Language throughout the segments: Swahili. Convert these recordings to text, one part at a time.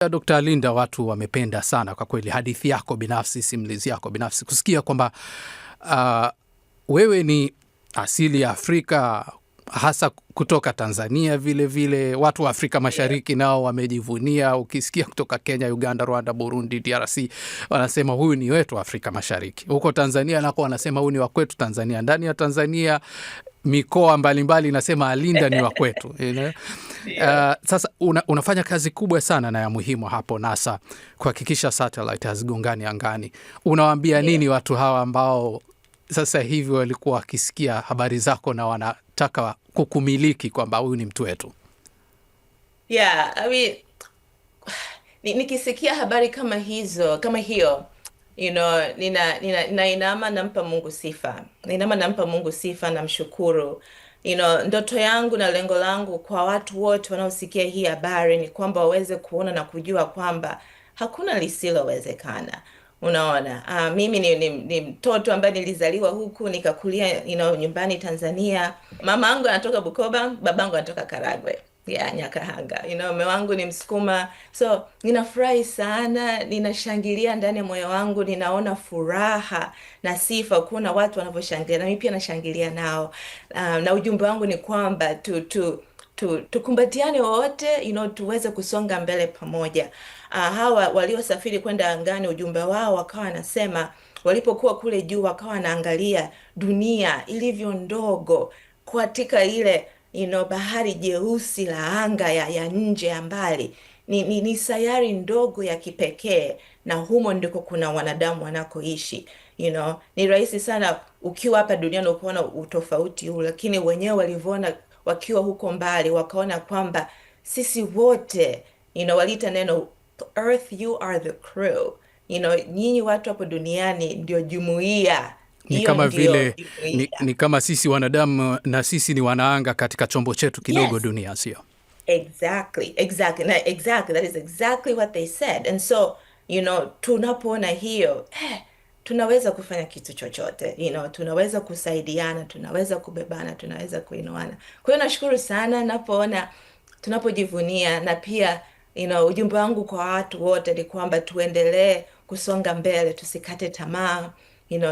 Dr. Linda, watu wamependa sana kwa kweli hadithi yako binafsi, simulizi yako binafsi, kusikia kwamba wewe ni asili ya Afrika, hasa kutoka Tanzania vile vile. Watu wa Afrika Mashariki nao wamejivunia. Ukisikia kutoka Kenya, Uganda, Rwanda, Burundi, DRC, wanasema huyu ni wetu wa Afrika Mashariki. Huko Tanzania nako wanasema huyu ni wa kwetu Tanzania. Ndani ya Tanzania mikoa mbalimbali inasema Linda ni wa kwetu. Sasa unafanya kazi kubwa sana na ya muhimu hapo NASA kuhakikisha satellite hazigongani angani. Unawaambia nini watu hawa ambao sasa hivi walikuwa wakisikia habari zako na wanataka kukumiliki kwamba huyu ni mtu wetu? Yeah, I mean, nikisikia habari kama hiyo, ninainama nampa Mungu sifa. Ninainama nampa Mungu sifa na mshukuru. Ndoto yangu na lengo langu kwa watu wote wanaosikia hii habari ni kwamba waweze kuona na kujua kwamba hakuna lisilowezekana. Unaona, mimi ni mtoto ambaye nilizaliwa huku nikakulia nyumbani Tanzania. Mama yangu anatoka Bukoba, babangu anatoka Karagwe, Nyakahanga. Mume wangu ni Msukuma. So ninafurahi sana, ninashangilia ndani ya moyo wangu, ninaona furaha na sifa kuona watu wanavyoshangilia na mimi pia nashangilia nao. Na ujumbe wangu ni kwamba tukumbatiane wote, tuweze kusonga mbele pamoja. Hawa waliosafiri kwenda angani, ujumbe wao wakawa wanasema walipokuwa kule juu wakawa wanaangalia dunia ilivyo ndogo katika ile bahari jeusi la anga ya nje ya mbali. Ni sayari ndogo ya kipekee, na humo ndiko kuna wanadamu wanakoishi. Ni rahisi sana ukiwa hapa duniani ukaona utofauti huu, lakini wenyewe walivyoona wakiwa huko mbali wakaona kwamba sisi wote, waliita neno earth, you are the crew. Nyinyi watu hapo duniani ndio jumuiya. Ni kama vile ni kama sisi wanadamu na sisi ni wanaanga katika chombo chetu kidogo. Yes. Dunia sio? Exactly. That is exactly what they said. And so, tunapoona hiyo, tunaweza kufanya kitu chochote. Tunaweza kusaidiana, tunaweza kubebana, tunaweza kuinuana. Kwa hiyo nashukuru sana napoona tunapojivunia, na pia ujumbe wangu kwa watu wote ni kwamba tuendelee kusonga mbele, tusikate tamaa.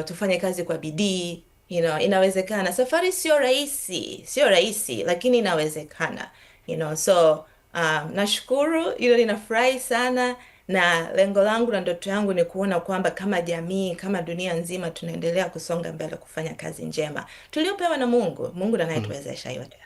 Tufanye kazi kwa bidii. Inawezekana. Safari sio rahisi, lakini inawezekana. So nashukuru, ninafurahi sana, na lengo langu na ndoto yangu ni kuona kwamba kama jamii, kama dunia nzima tunaendelea kusonga mbele kufanya kazi njema tuliopewa na Mungu. Mungu ndiye anayetuwezesha yote.